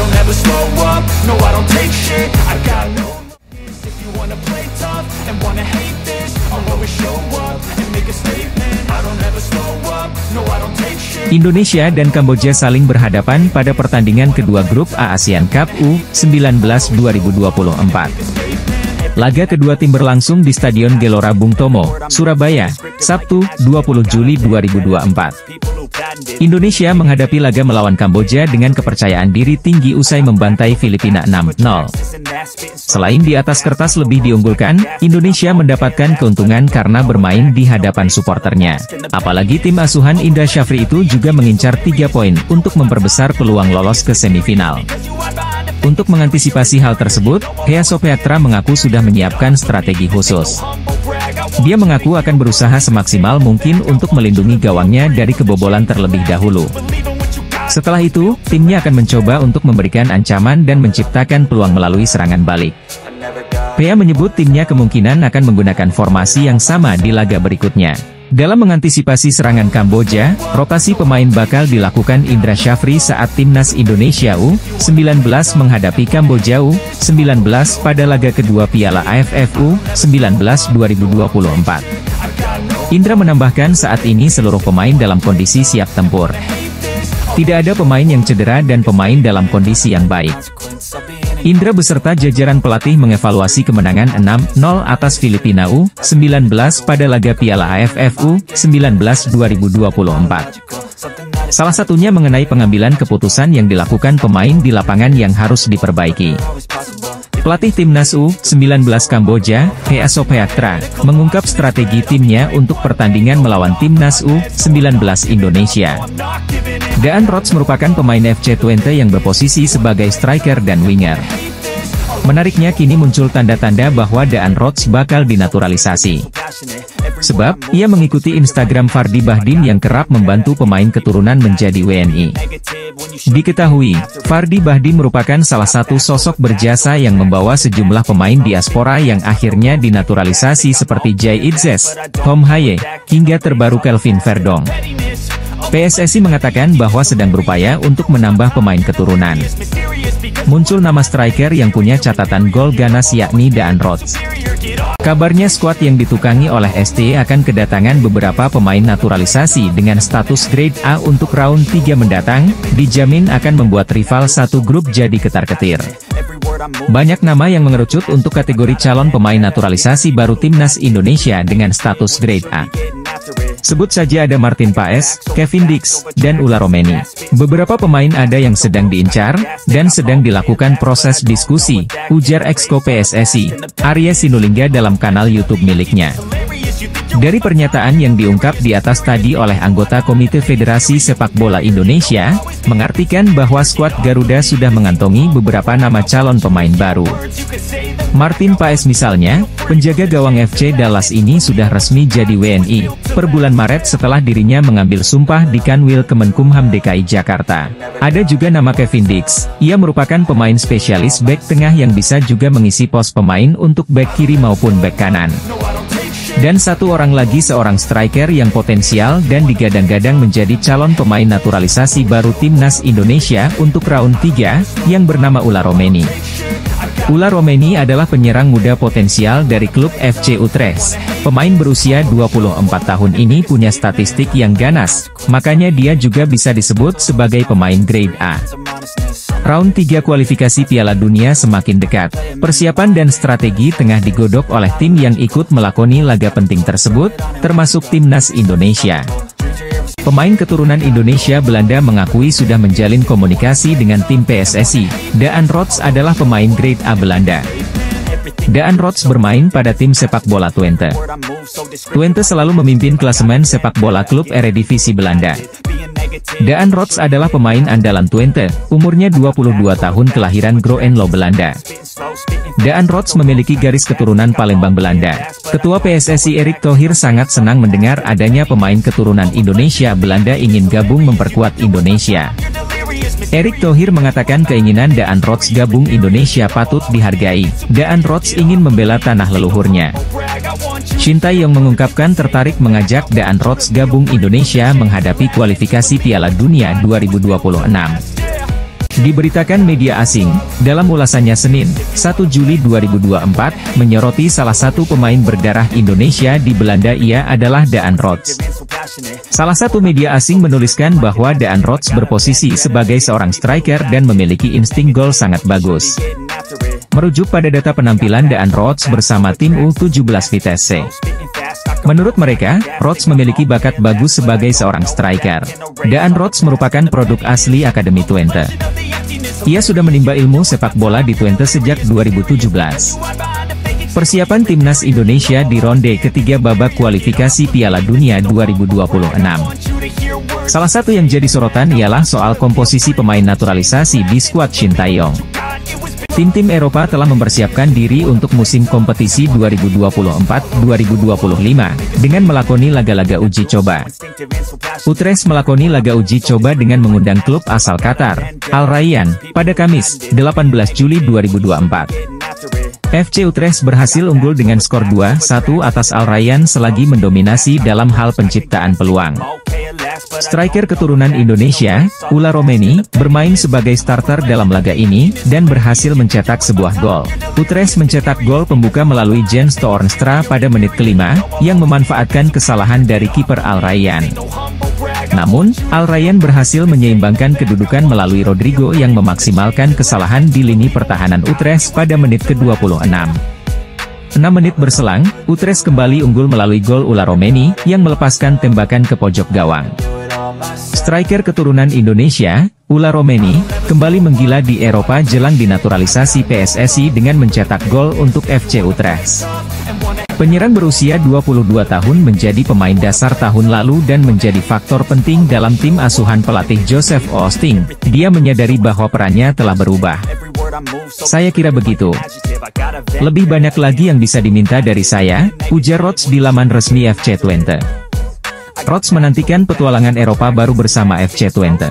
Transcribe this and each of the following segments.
don't ever slow up, no I don't take shit. I got no mercy. If you wanna play tough and wanna hate this, I'll always show up and make a statement. I don't ever slow up, no I don't take shit. Indonesia dan Kamboja saling berhadapan pada pertandingan kedua grup A ASEAN Cup U19 2024. Laga kedua tim berlangsung di Stadion Gelora Bung Tomo, Surabaya, Sabtu, 20 Juli 2024. Indonesia menghadapi laga melawan Kamboja dengan kepercayaan diri tinggi usai membantai Filipina 6-0. Selain di atas kertas lebih diunggulkan, Indonesia mendapatkan keuntungan karena bermain di hadapan suporternya. Apalagi tim asuhan Indra Syafri itu juga mengincar 3 poin untuk memperbesar peluang lolos ke semifinal. Untuk mengantisipasi hal tersebut, Hea Sopeatra mengaku sudah menyiapkan strategi khusus. Dia mengaku akan berusaha semaksimal mungkin untuk melindungi gawangnya dari kebobolan terlebih dahulu. Setelah itu, timnya akan mencoba untuk memberikan ancaman dan menciptakan peluang melalui serangan balik. Hea menyebut timnya kemungkinan akan menggunakan formasi yang sama di laga berikutnya. Dalam mengantisipasi serangan Kamboja, rotasi pemain bakal dilakukan Indra Syafri saat timnas Indonesia U19 menghadapi Kamboja U19 pada laga kedua Piala AFF U19 2024. Indra menambahkan saat ini seluruh pemain dalam kondisi siap tempur. Tidak ada pemain yang cedera dan pemain dalam kondisi yang baik. Indra beserta jajaran pelatih mengevaluasi kemenangan 6-0 atas Filipina U19 pada laga Piala AFF U19 2024. Salah satunya mengenai pengambilan keputusan yang dilakukan pemain di lapangan yang harus diperbaiki. Pelatih timnas U19 Kamboja, Hea Sopeatra, mengungkap strategi timnya untuk pertandingan melawan timnas U19 Indonesia. Daan Rots merupakan pemain FC Twente yang berposisi sebagai striker dan winger. Menariknya kini muncul tanda-tanda bahwa Daan Rots bakal dinaturalisasi. Sebab, ia mengikuti Instagram Fardi Bahdim yang kerap membantu pemain keturunan menjadi WNI. Diketahui, Fardi Bahdim merupakan salah satu sosok berjasa yang membawa sejumlah pemain diaspora yang akhirnya dinaturalisasi seperti Jay Idzes, Tom Haye, hingga terbaru Kelvin Verdong. PSSI mengatakan bahwa sedang berupaya untuk menambah pemain keturunan. Muncul nama striker yang punya catatan gol ganas yakni Daan Rots. Kabarnya skuad yang ditukangi oleh ST akan kedatangan beberapa pemain naturalisasi dengan status grade A untuk round 3 mendatang, dijamin akan membuat rival satu grup jadi ketar-ketir. Banyak nama yang mengerucut untuk kategori calon pemain naturalisasi baru timnas Indonesia dengan status grade A. Sebut saja ada Martin Paes, Kevin Dix, dan Ula Romeni. Beberapa pemain ada yang sedang diincar, dan sedang dilakukan proses diskusi, ujar Exco PSSI, Arya Sinulinga dalam kanal YouTube miliknya. Dari pernyataan yang diungkap di atas tadi oleh anggota Komite Federasi Sepak Bola Indonesia, mengartikan bahwa skuad Garuda sudah mengantongi beberapa nama calon pemain baru. Martin Paes misalnya, penjaga gawang FC Dallas ini sudah resmi jadi WNI, per bulan Maret setelah dirinya mengambil sumpah di Kanwil Kemenkumham DKI Jakarta. Ada juga nama Kevin Dix, ia merupakan pemain spesialis bek tengah yang bisa juga mengisi pos pemain untuk bek kiri maupun bek kanan. Dan satu orang lagi seorang striker yang potensial dan digadang-gadang menjadi calon pemain naturalisasi baru timnas Indonesia untuk round 3, yang bernama Ula Romeni. Ula Romeni adalah penyerang muda potensial dari klub FC Utrecht. Pemain berusia 24 tahun ini punya statistik yang ganas, makanya dia juga bisa disebut sebagai pemain grade A. Round 3 kualifikasi Piala Dunia semakin dekat. Persiapan dan strategi tengah digodok oleh tim yang ikut melakoni laga penting tersebut, termasuk timnas Indonesia. Pemain keturunan Indonesia Belanda mengakui sudah menjalin komunikasi dengan tim PSSI. Daan Rots adalah pemain grade A Belanda. Daan Rots bermain pada tim sepak bola Twente. Twente selalu memimpin klasemen sepak bola klub Eredivisie Belanda. Daan Rots adalah pemain andalan Twente, umurnya 22 tahun kelahiran Groenlo, Belanda. Daan Rots memiliki garis keturunan Palembang, Belanda. Ketua PSSI Erick Thohir sangat senang mendengar adanya pemain keturunan Indonesia Belanda ingin gabung memperkuat Indonesia. Erick Thohir mengatakan keinginan Daan Rots gabung Indonesia patut dihargai. Daan Rots ingin membela tanah leluhurnya. Shin Tae-yong mengungkapkan tertarik mengajak Daan Rots gabung Indonesia menghadapi kualifikasi Piala Dunia 2026. Diberitakan media asing, dalam ulasannya Senin, 1 Juli 2024, menyoroti salah satu pemain berdarah Indonesia di Belanda ia adalah Daan Rots. Salah satu media asing menuliskan bahwa Daan Rots berposisi sebagai seorang striker dan memiliki insting gol sangat bagus. Merujuk pada data penampilan Daan Rots bersama tim U17 Vitesse. Menurut mereka, Rots memiliki bakat bagus sebagai seorang striker. Daan Rots merupakan produk asli Akademi Twente. Ia sudah menimba ilmu sepak bola di Twente sejak 2017. Persiapan timnas Indonesia di ronde ketiga babak kualifikasi Piala Dunia 2026. Salah satu yang jadi sorotan ialah soal komposisi pemain naturalisasi di skuad Shin Tae-yong. Tim-tim Eropa telah mempersiapkan diri untuk musim kompetisi 2024-2025, dengan melakoni laga-laga uji coba. Utrecht melakoni laga uji coba dengan mengundang klub asal Qatar, Al Rayyan, pada Kamis, 18 Juli 2024. FC Utrecht berhasil unggul dengan skor 2-1 atas Al Rayyan selagi mendominasi dalam hal penciptaan peluang. Striker keturunan Indonesia, Ula Romeni, bermain sebagai starter dalam laga ini, dan berhasil mencetak sebuah gol. Utrecht mencetak gol pembuka melalui Jens Toornstra pada menit kelima, yang memanfaatkan kesalahan dari kiper Al Rayyan. Namun, Al Rayyan berhasil menyeimbangkan kedudukan melalui Rodrigo yang memaksimalkan kesalahan di lini pertahanan Utrecht pada menit ke-26. 6 menit berselang, Utrecht kembali unggul melalui gol Ula Romeni, yang melepaskan tembakan ke pojok gawang. Striker keturunan Indonesia, Ula Romeni, kembali menggila di Eropa jelang dinaturalisasi PSSI dengan mencetak gol untuk FC Utrecht. Penyerang berusia 22 tahun menjadi pemain dasar tahun lalu dan menjadi faktor penting dalam tim asuhan pelatih Joseph Oosting. Dia menyadari bahwa perannya telah berubah. "Saya kira begitu. Lebih banyak lagi yang bisa diminta dari saya," ujar Rots di laman resmi FC Twente. Rots menantikan petualangan Eropa baru bersama FC Twente.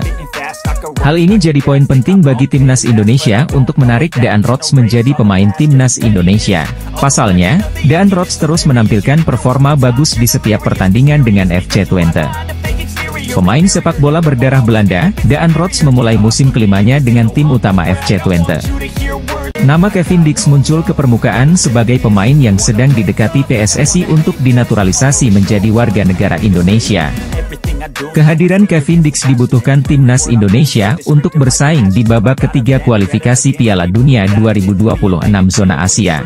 Hal ini jadi poin penting bagi timnas Indonesia untuk menarik Daan Rots menjadi pemain timnas Indonesia. Pasalnya, Daan Rots terus menampilkan performa bagus di setiap pertandingan dengan FC Twente. Pemain sepak bola berdarah Belanda, Daan Rots memulai musim kelimanya dengan tim utama FC Twente. Nama Kevin Dix muncul ke permukaan sebagai pemain yang sedang didekati PSSI untuk dinaturalisasi menjadi warga negara Indonesia. Kehadiran Kevin Dix dibutuhkan timnas Indonesia untuk bersaing di babak ketiga kualifikasi Piala Dunia 2026 zona Asia.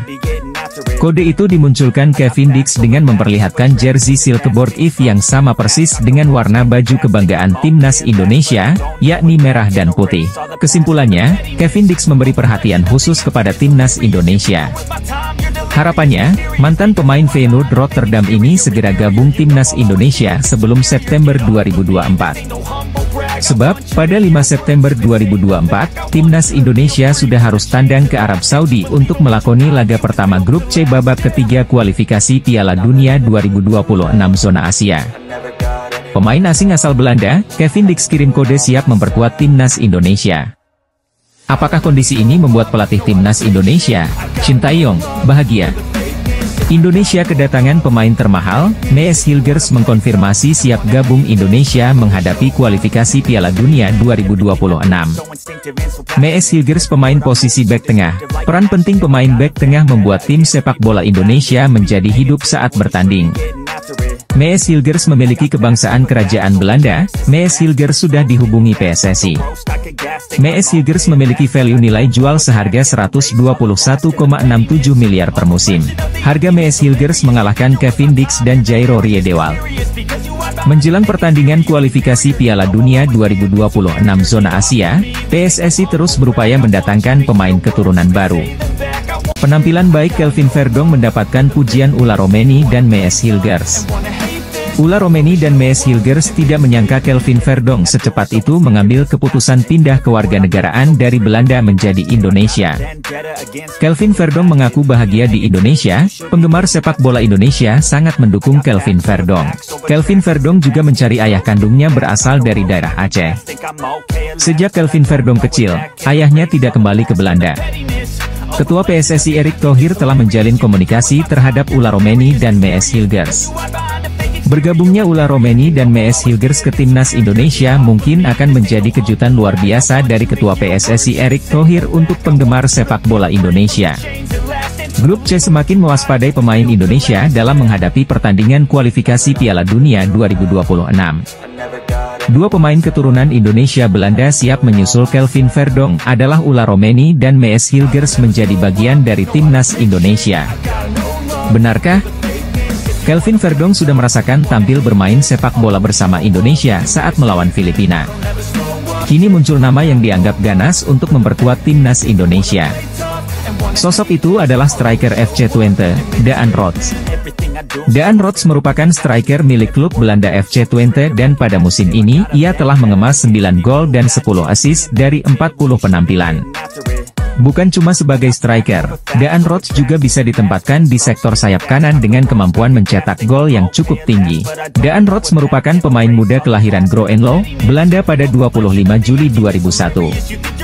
Kode itu dimunculkan Kevin Dix dengan memperlihatkan jersey Silkeborg If yang sama persis dengan warna baju kebanggaan timnas Indonesia, yakni merah dan putih. Kesimpulannya, Kevin Dix memberi perhatian khusus kepada timnas Indonesia. Harapannya, mantan pemain Feyenoord Rotterdam ini segera gabung timnas Indonesia sebelum September 2024. Sebab, pada 5 September 2024, timnas Indonesia sudah harus tandang ke Arab Saudi untuk melakoni laga pertama grup C babak ketiga kualifikasi Piala Dunia 2026 zona Asia. Pemain asing asal Belanda, Kevin Dix kirim kode siap memperkuat timnas Indonesia. Apakah kondisi ini membuat pelatih timnas Indonesia, Shin Tae-yong, bahagia? Indonesia kedatangan pemain termahal. Mees Hilgers mengkonfirmasi siap gabung Indonesia menghadapi kualifikasi Piala Dunia 2026. Mees Hilgers pemain posisi bek tengah. Peran penting pemain bek tengah membuat tim sepak bola Indonesia menjadi hidup saat bertanding. Mees Hilgers memiliki kebangsaan kerajaan Belanda. Mees Hilgers sudah dihubungi PSSI. Mees Hilgers memiliki value nilai jual seharga 121,67 miliar per musim. Harga Mees Hilgers mengalahkan Kevin Dix dan Jairo Riedewald. Menjelang pertandingan kualifikasi Piala Dunia 2026 zona Asia, PSSI terus berupaya mendatangkan pemain keturunan baru. Penampilan baik Kelvin Verdong mendapatkan pujian Ula Romeni dan Mees Hilgers. Ula Romeni dan Mees Hilgers tidak menyangka Kelvin Verdong secepat itu mengambil keputusan pindah kewarganegaraan dari Belanda menjadi Indonesia. Kelvin Verdong mengaku bahagia di Indonesia. Penggemar sepak bola Indonesia sangat mendukung Kelvin Verdong. Kelvin Verdong juga mencari ayah kandungnya berasal dari daerah Aceh. Sejak Kelvin Verdong kecil, ayahnya tidak kembali ke Belanda. Ketua PSSI Erick Thohir telah menjalin komunikasi terhadap Ula Romeni dan Mees Hilgers. Bergabungnya Ula Romeni dan Mees Hilgers ke timnas Indonesia mungkin akan menjadi kejutan luar biasa dari Ketua PSSI Erick Thohir untuk penggemar sepak bola Indonesia. Grup C semakin mewaspadai pemain Indonesia dalam menghadapi pertandingan kualifikasi Piala Dunia 2026. Dua pemain keturunan Indonesia Belanda siap menyusul Kelvin Verdonk adalah Ula Romeni dan Mees Hilgers menjadi bagian dari timnas Indonesia. Benarkah? Kelvin Verdonk sudah merasakan tampil bermain sepak bola bersama Indonesia saat melawan Filipina. Kini muncul nama yang dianggap ganas untuk memperkuat timnas Indonesia. Sosok itu adalah striker FC Twente, Daan Rots. Daan Rots merupakan striker milik klub Belanda FC Twente dan pada musim ini ia telah mengemas 9 gol dan 10 assist dari 40 penampilan. Bukan cuma sebagai striker, Daan Rots juga bisa ditempatkan di sektor sayap kanan dengan kemampuan mencetak gol yang cukup tinggi. Daan Rots merupakan pemain muda kelahiran Groenlo, Belanda pada 25 Juli 2001.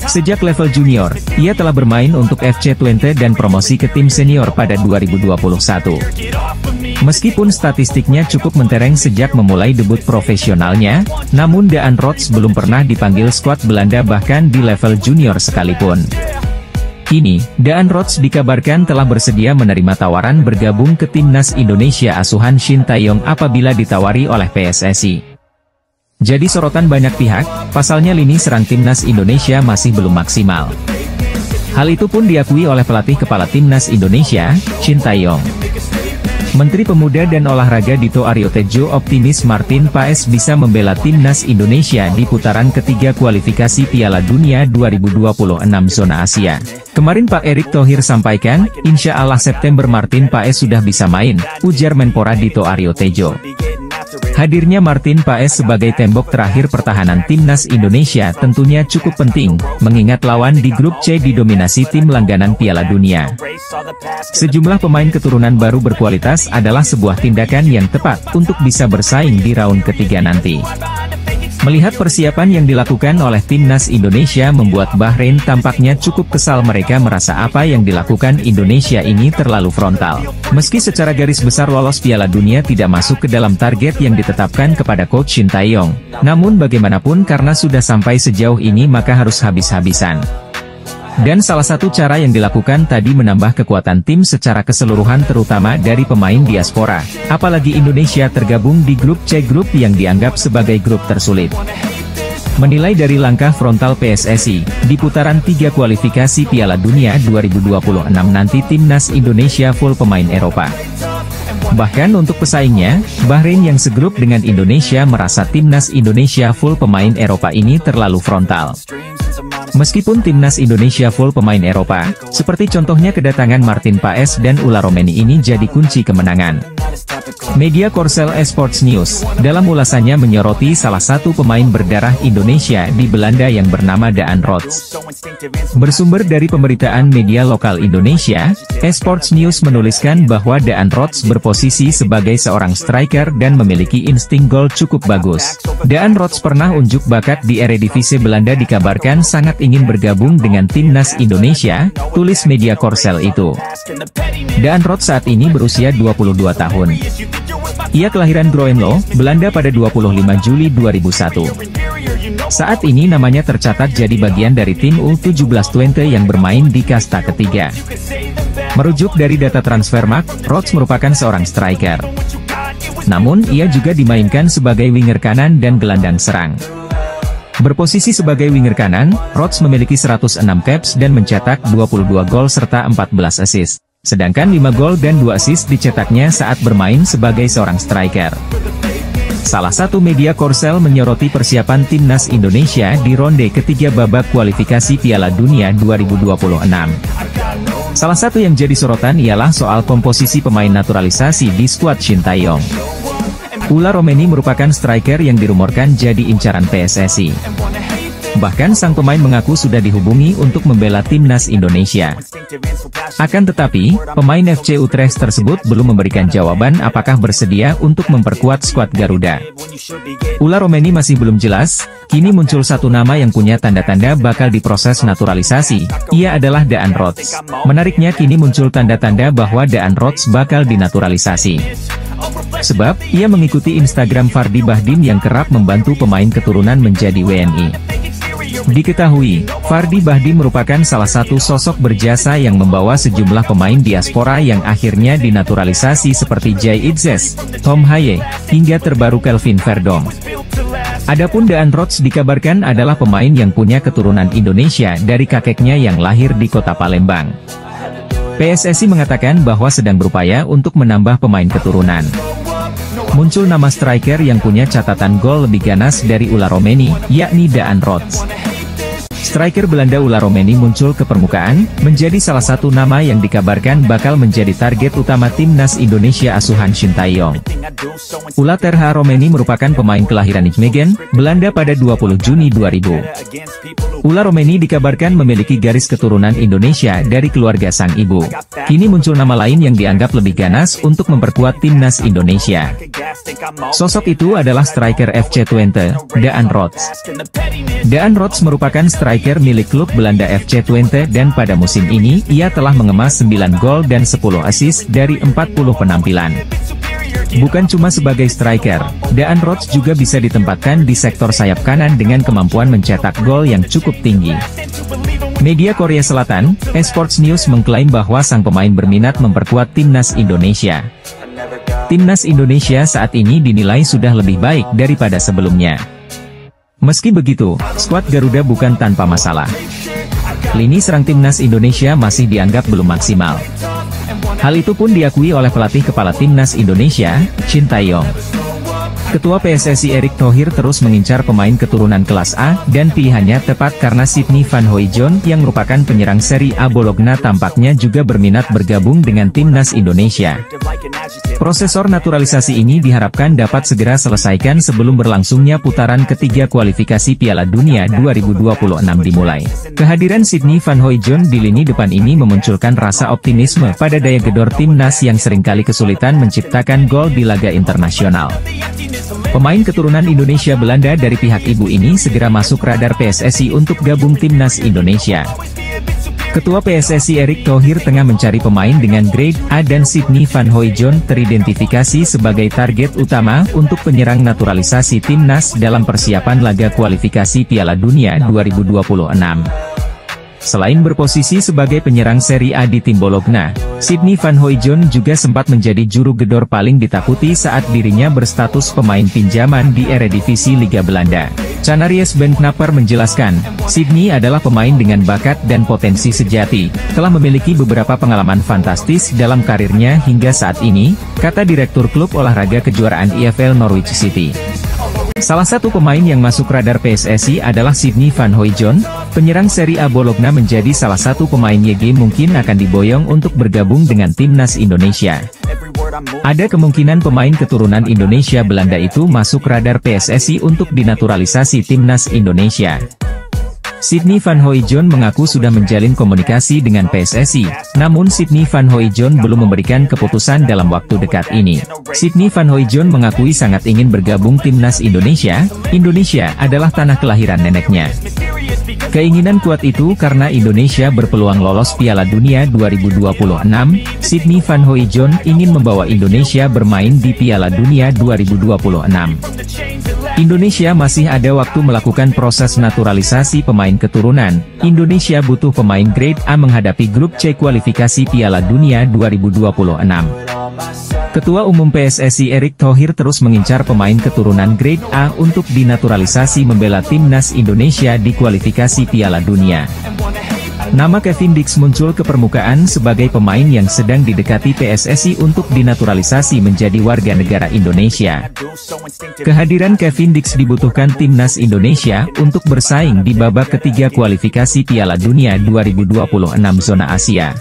Sejak level junior, ia telah bermain untuk FC Twente dan promosi ke tim senior pada 2021. Meskipun statistiknya cukup mentereng sejak memulai debut profesionalnya, namun Daan Rots belum pernah dipanggil skuad Belanda bahkan di level junior sekalipun. Kini, Daan Rots dikabarkan telah bersedia menerima tawaran bergabung ke timnas Indonesia asuhan Shin Tae-yong apabila ditawari oleh PSSI. Jadi sorotan banyak pihak, pasalnya lini serang timnas Indonesia masih belum maksimal. Hal itu pun diakui oleh pelatih kepala timnas Indonesia, Shin Tae-yong. Menteri Pemuda dan Olahraga Dito Aryo Tejo optimis Martin Paes bisa membela timnas Indonesia di putaran ketiga kualifikasi Piala Dunia 2026 zona Asia. Kemarin Pak Erick Thohir sampaikan, insya Allah September Martin Paes sudah bisa main, ujar Menpora Dito Aryo Tejo. Hadirnya Martin Paes sebagai tembok terakhir pertahanan timnas Indonesia tentunya cukup penting, mengingat lawan di grup C didominasi tim langganan Piala Dunia. Sejumlah pemain keturunan baru berkualitas adalah sebuah tindakan yang tepat untuk bisa bersaing di raun ketiga nanti. Melihat persiapan yang dilakukan oleh timnas Indonesia membuat Bahrain tampaknya cukup kesal. Mereka merasa apa yang dilakukan Indonesia ini terlalu frontal. Meski secara garis besar lolos Piala Dunia tidak masuk ke dalam target yang ditetapkan kepada Coach Shin Tae-yong, namun bagaimanapun karena sudah sampai sejauh ini maka harus habis-habisan. Dan salah satu cara yang dilakukan tadi menambah kekuatan tim secara keseluruhan terutama dari pemain diaspora. Apalagi Indonesia tergabung di grup C, grup yang dianggap sebagai grup tersulit. Menilai dari langkah frontal PSSI, di putaran 3 kualifikasi Piala Dunia 2026 nanti timnas Indonesia full pemain Eropa. Bahkan untuk pesaingnya, Bahrain yang segrup dengan Indonesia merasa timnas Indonesia full pemain Eropa ini terlalu frontal. Meskipun timnas Indonesia full pemain Eropa, seperti contohnya kedatangan Martin Paes dan Ula Romeni ini jadi kunci kemenangan. Media Korsel Esports News, dalam ulasannya menyoroti salah satu pemain berdarah Indonesia di Belanda yang bernama Daan Rots. Bersumber dari pemberitaan media lokal Indonesia, Esports News menuliskan bahwa Daan Rots berposisi sebagai seorang striker dan memiliki insting gol cukup bagus. Daan Rots pernah unjuk bakat di Eredivisie Belanda, dikabarkan sangat ingin bergabung dengan timnas Indonesia, tulis media Korsel itu. Daan Rots saat ini berusia 22 tahun. Ia kelahiran Groenlo, Belanda pada 25 Juli 2001. Saat ini namanya tercatat jadi bagian dari tim U17 Twente yang bermain di kasta ketiga. Merujuk dari data Transfermarkt, Rots merupakan seorang striker. Namun ia juga dimainkan sebagai winger kanan dan gelandang serang. Berposisi sebagai winger kanan, Rots memiliki 106 caps dan mencetak 22 gol serta 14 assist. Sedangkan 5 gol dan 2 assist dicetaknya saat bermain sebagai seorang striker. Salah satu media Korsel menyoroti persiapan timnas Indonesia di ronde ketiga babak kualifikasi Piala Dunia 2026. Salah satu yang jadi sorotan ialah soal komposisi pemain naturalisasi di skuad Shin Tae-yong. Ula Romeni merupakan striker yang dirumorkan jadi incaran PSSI. Bahkan sang pemain mengaku sudah dihubungi untuk membela timnas Indonesia. Akan tetapi, pemain FC Utrecht tersebut belum memberikan jawaban apakah bersedia untuk memperkuat skuad Garuda. Ula Romeni masih belum jelas, kini muncul satu nama yang punya tanda-tanda bakal diproses naturalisasi, ia adalah Daan Rots. Menariknya kini muncul tanda-tanda bahwa Daan Rots bakal dinaturalisasi. Sebab, ia mengikuti Instagram Fardy Bahdim yang kerap membantu pemain keturunan menjadi WNI. Diketahui, Fardy Bahdim merupakan salah satu sosok berjasa yang membawa sejumlah pemain diaspora yang akhirnya dinaturalisasi seperti Jay Itzes, Tom Haye, hingga terbaru Kelvin Verdong. Adapun Daan Rots dikabarkan adalah pemain yang punya keturunan Indonesia dari kakeknya yang lahir di kota Palembang. PSSI mengatakan bahwa sedang berupaya untuk menambah pemain keturunan. Muncul nama striker yang punya catatan gol lebih ganas dari ular Romeni, yakni Daan Rots. Striker Belanda Ular Romeni muncul ke permukaan, menjadi salah satu nama yang dikabarkan bakal menjadi target utama timnas Indonesia asuhan Shin Tae-yong. Ular Terha Romeni merupakan pemain kelahiran Nijmegen, Belanda pada 20 Juni 2000. Ular Romeni dikabarkan memiliki garis keturunan Indonesia dari keluarga sang ibu. Kini muncul nama lain yang dianggap lebih ganas untuk memperkuat timnas Indonesia. Sosok itu adalah striker FC Twente, Daan Rots. Daan Rots merupakan striker milik klub Belanda FC Twente dan pada musim ini ia telah mengemas 9 gol dan 10 assist dari 40 penampilan. Bukan cuma sebagai striker, Daan Rots juga bisa ditempatkan di sektor sayap kanan dengan kemampuan mencetak gol yang cukup tinggi. Media Korea Selatan, Esports News mengklaim bahwa sang pemain berminat memperkuat timnas Indonesia. Timnas Indonesia saat ini dinilai sudah lebih baik daripada sebelumnya. Meski begitu, skuad Garuda bukan tanpa masalah. Lini serang timnas Indonesia masih dianggap belum maksimal. Hal itu pun diakui oleh pelatih kepala timnas Indonesia, Shin Tae-yong. Ketua PSSI Erick Thohir terus mengincar pemain keturunan kelas A, dan pilihannya tepat karena Sydney Van Hooijdonk yang merupakan penyerang Serie A Bologna tampaknya juga berminat bergabung dengan timnas Indonesia. Prosesor naturalisasi ini diharapkan dapat segera selesaikan sebelum berlangsungnya putaran ketiga kualifikasi Piala Dunia 2026 dimulai. Kehadiran Sydney Van Hooijdonk di lini depan ini memunculkan rasa optimisme pada daya gedor timnas yang seringkali kesulitan menciptakan gol di laga internasional. Pemain keturunan Indonesia Belanda dari pihak ibu ini segera masuk radar PSSI untuk gabung timnas Indonesia. Ketua PSSI Erick Thohir tengah mencari pemain dengan grade A dan Sydney Van Hooijdonk teridentifikasi sebagai target utama untuk penyerang naturalisasi timnas dalam persiapan laga kualifikasi Piala Dunia 2026. Selain berposisi sebagai penyerang Serie A di tim Bologna, Sydney Van Hooijdonk juga sempat menjadi juru gedor paling ditakuti saat dirinya berstatus pemain pinjaman di Eredivisie Liga Belanda. Canaries Ben Knapper menjelaskan, Sydney adalah pemain dengan bakat dan potensi sejati, telah memiliki beberapa pengalaman fantastis dalam karirnya hingga saat ini, kata Direktur Klub Olahraga Kejuaraan EFL Norwich City. Salah satu pemain yang masuk radar PSSI adalah Sydney Van Hooijdonk, penyerang Serie A Bologna menjadi salah satu pemain YG mungkin akan diboyong untuk bergabung dengan timnas Indonesia. Ada kemungkinan pemain keturunan Indonesia Belanda itu masuk radar PSSI untuk dinaturalisasi timnas Indonesia. Sydney Van Hooijdonk mengaku sudah menjalin komunikasi dengan PSSI, namun Sydney Van Hooijdonk belum memberikan keputusan dalam waktu dekat ini. Sydney Van Hooijdonk mengakui sangat ingin bergabung timnas Indonesia. Indonesia adalah tanah kelahiran neneknya. Keinginan kuat itu karena Indonesia berpeluang lolos Piala Dunia 2026, Sydney Van Hooijdonk ingin membawa Indonesia bermain di Piala Dunia 2026. Indonesia masih ada waktu melakukan proses naturalisasi pemain keturunan. Indonesia butuh pemain grade A menghadapi grup C kualifikasi Piala Dunia 2026. Ketua Umum PSSI Erick Thohir terus mengincar pemain keturunan grade A untuk dinaturalisasi membela timnas Indonesia di kualifikasi Piala Dunia. Nama Kevin Dix muncul ke permukaan sebagai pemain yang sedang didekati PSSI untuk dinaturalisasi menjadi warga negara Indonesia. Kehadiran Kevin Dix dibutuhkan timnas Indonesia untuk bersaing di babak ketiga kualifikasi Piala Dunia 2026 zona Asia.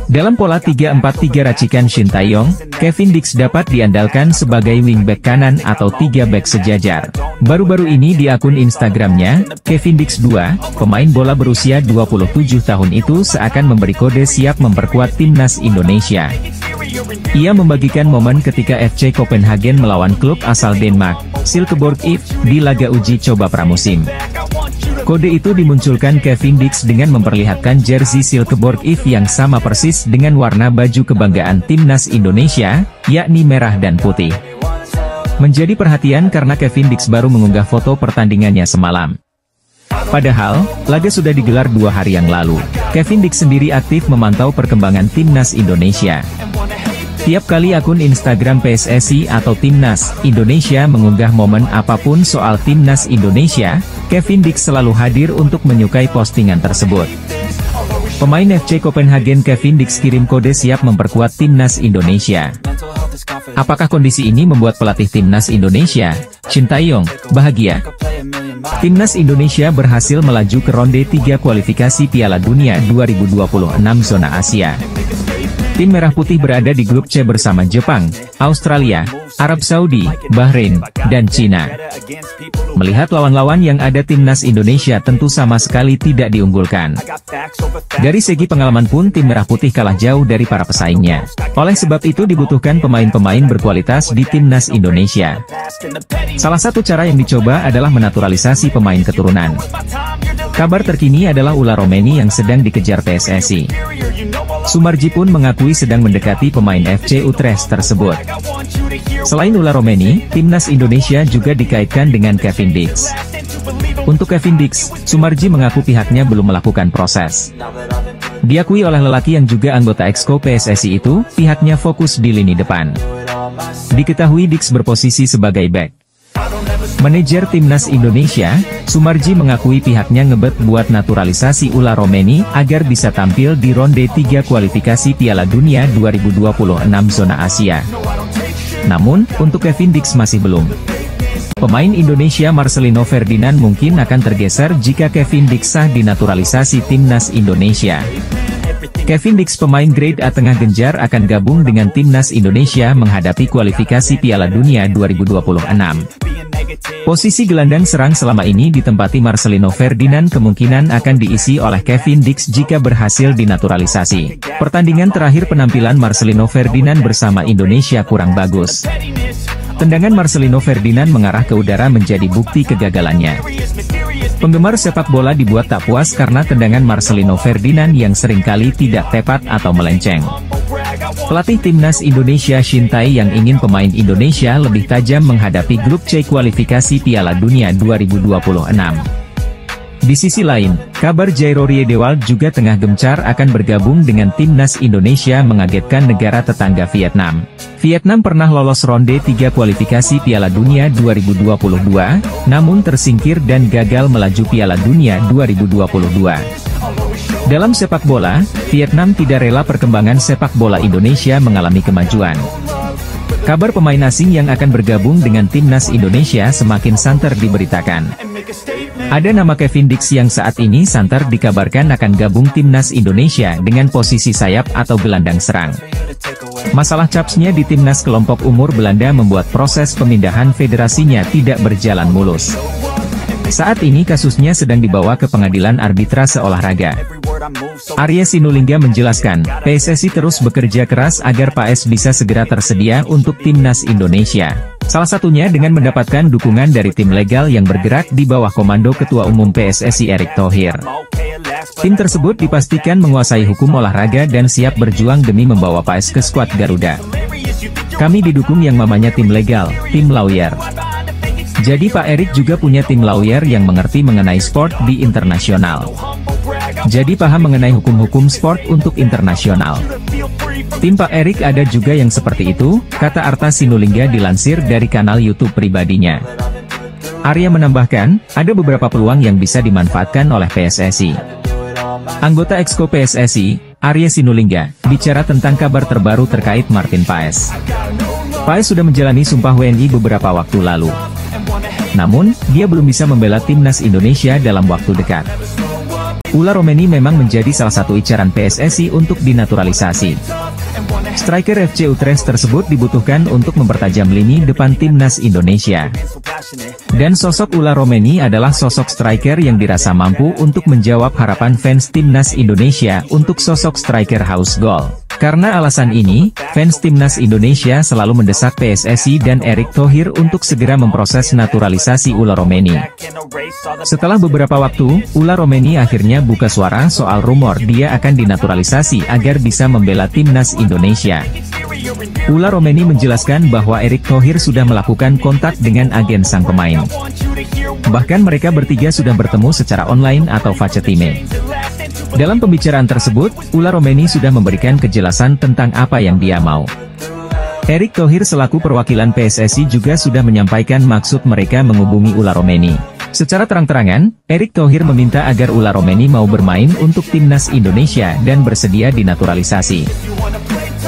Dalam pola 3-4-3 racikan Shin Tae-yong, Kevin Dix dapat diandalkan sebagai wingback kanan atau 3 back sejajar. Baru-baru ini di akun Instagramnya, Kevin Dix 2, pemain bola berusia 27 tahun itu seakan memberi kode siap memperkuat timnas Indonesia. Ia membagikan momen ketika FC Copenhagen melawan klub asal Denmark, Silkeborg IF, di laga uji coba pramusim. Kode itu dimunculkan Kevin Dix dengan memperlihatkan jersey Silkeborg IV yang sama persis dengan warna baju kebanggaan timnas Indonesia, yakni merah dan putih. Menjadi perhatian karena Kevin Dix baru mengunggah foto pertandingannya semalam. Padahal, laga sudah digelar 2 hari yang lalu. Kevin Dix sendiri aktif memantau perkembangan timnas Indonesia. Tiap kali akun Instagram PSSI atau Timnas Indonesia mengunggah momen apapun soal Timnas Indonesia, Kevin Dix selalu hadir untuk menyukai postingan tersebut. Pemain FC Copenhagen Kevin Dix kirim kode siap memperkuat Timnas Indonesia. Apakah kondisi ini membuat pelatih Timnas Indonesia, Shin Tae-yong, bahagia? Timnas Indonesia berhasil melaju ke ronde 3 kualifikasi Piala Dunia 2026 zona Asia. Tim Merah Putih berada di grup C bersama Jepang, Australia, Arab Saudi, Bahrain, dan Cina. Melihat lawan-lawan yang ada Timnas Indonesia tentu sama sekali tidak diunggulkan. Dari segi pengalaman pun Tim Merah Putih kalah jauh dari para pesaingnya. Oleh sebab itu dibutuhkan pemain-pemain berkualitas di Timnas Indonesia. Salah satu cara yang dicoba adalah menaturalisasi pemain keturunan. Kabar terkini adalah Ula Romeni yang sedang dikejar PSSI. Sumarji pun mengakui sedang mendekati pemain FC Utrecht tersebut. Selain Ula Romeni, Timnas Indonesia juga dikaitkan dengan Kevin Dix. Untuk Kevin Dix, Sumarji mengaku pihaknya belum melakukan proses. Diakui oleh lelaki yang juga anggota Exco PSSI itu, pihaknya fokus di lini depan. Diketahui Dix berposisi sebagai bek. Manajer Timnas Indonesia, Sumarji mengakui pihaknya ngebet buat naturalisasi Ula Romeni agar bisa tampil di ronde 3 kualifikasi Piala Dunia 2026 zona Asia. Namun, untuk Kevin Dix masih belum. Pemain Indonesia Marcelino Ferdinand mungkin akan tergeser jika Kevin Dix sah dinaturalisasi Timnas Indonesia. Kevin Dix pemain grade A tengah genjar akan gabung dengan Timnas Indonesia menghadapi kualifikasi Piala Dunia 2026. Posisi gelandang serang selama ini ditempati Marcelino Ferdinand kemungkinan akan diisi oleh Kevin Dix jika berhasil dinaturalisasi. Pertandingan terakhir penampilan Marcelino Ferdinand bersama Indonesia kurang bagus. Tendangan Marcelino Ferdinand mengarah ke udara menjadi bukti kegagalannya. Penggemar sepak bola dibuat tak puas karena tendangan Marcelino Ferdinand yang seringkali tidak tepat atau melenceng. Pelatih Timnas Indonesia Shin Tae yang ingin pemain Indonesia lebih tajam menghadapi grup C kualifikasi Piala Dunia 2026. Di sisi lain, kabar Jairo Riedewald juga tengah gencar akan bergabung dengan Timnas Indonesia mengagetkan negara tetangga Vietnam. Vietnam pernah lolos ronde 3 kualifikasi Piala Dunia 2022, namun tersingkir dan gagal melaju Piala Dunia 2022. Dalam sepak bola, Vietnam tidak rela perkembangan sepak bola Indonesia mengalami kemajuan. Kabar pemain asing yang akan bergabung dengan Timnas Indonesia semakin santer diberitakan. Ada nama Kevin Dix yang saat ini santer dikabarkan akan gabung Timnas Indonesia dengan posisi sayap atau gelandang serang. Masalah capsnya di Timnas kelompok umur Belanda membuat proses pemindahan federasinya tidak berjalan mulus. Saat ini kasusnya sedang dibawa ke pengadilan arbitrase olahraga. Arya Sinulinga menjelaskan, PSSI terus bekerja keras agar PAS bisa segera tersedia untuk Timnas Indonesia. Salah satunya dengan mendapatkan dukungan dari tim legal yang bergerak di bawah komando Ketua Umum PSSI Erick Thohir. Tim tersebut dipastikan menguasai hukum olahraga dan siap berjuang demi membawa PAS ke skuad Garuda. Kami didukung yang namanya tim legal, tim lawyer. Jadi Pak Erick juga punya tim lawyer yang mengerti mengenai sport di internasional. Jadi paham mengenai hukum-hukum sport untuk internasional. Tim Pak Erick ada juga yang seperti itu, kata Arta Sinulinga dilansir dari kanal YouTube pribadinya. Arya menambahkan, ada beberapa peluang yang bisa dimanfaatkan oleh PSSI. Anggota Exco PSSI, Arya Sinulinga, bicara tentang kabar terbaru terkait Martin Paes. Paes sudah menjalani sumpah WNI beberapa waktu lalu. Namun, dia belum bisa membela Timnas Indonesia dalam waktu dekat. Ula Romeni memang menjadi salah satu incaran PSSI untuk dinaturalisasi. Striker FC Utrecht tersebut dibutuhkan untuk mempertajam lini depan Timnas Indonesia. Dan sosok Ula Romeni adalah sosok striker yang dirasa mampu untuk menjawab harapan fans Timnas Indonesia untuk sosok striker haus gol. Karena alasan ini, fans timnas Indonesia selalu mendesak PSSI dan Erick Thohir untuk segera memproses naturalisasi Ula Romeni. Setelah beberapa waktu, Ula Romeni akhirnya buka suara soal rumor dia akan dinaturalisasi agar bisa membela timnas Indonesia. Ula Romeni menjelaskan bahwa Erick Thohir sudah melakukan kontak dengan agen sang pemain. Bahkan mereka bertiga sudah bertemu secara online atau facetime. Dalam pembicaraan tersebut, Ula Romeni sudah memberikan kejelasan tentang apa yang dia mau. Erick Thohir selaku perwakilan PSSI juga sudah menyampaikan maksud mereka menghubungi Ula Romeni. Secara terang-terangan, Erick Thohir meminta agar Ula Romeni mau bermain untuk timnas Indonesia dan bersedia dinaturalisasi.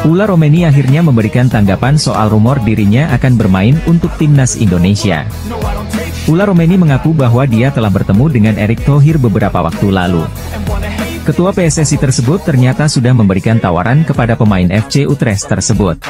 Ula Romeni akhirnya memberikan tanggapan soal rumor dirinya akan bermain untuk timnas Indonesia. Ula Romeni mengaku bahwa dia telah bertemu dengan Erick Thohir beberapa waktu lalu. Ketua PSSI tersebut ternyata sudah memberikan tawaran kepada pemain FC Utrecht tersebut.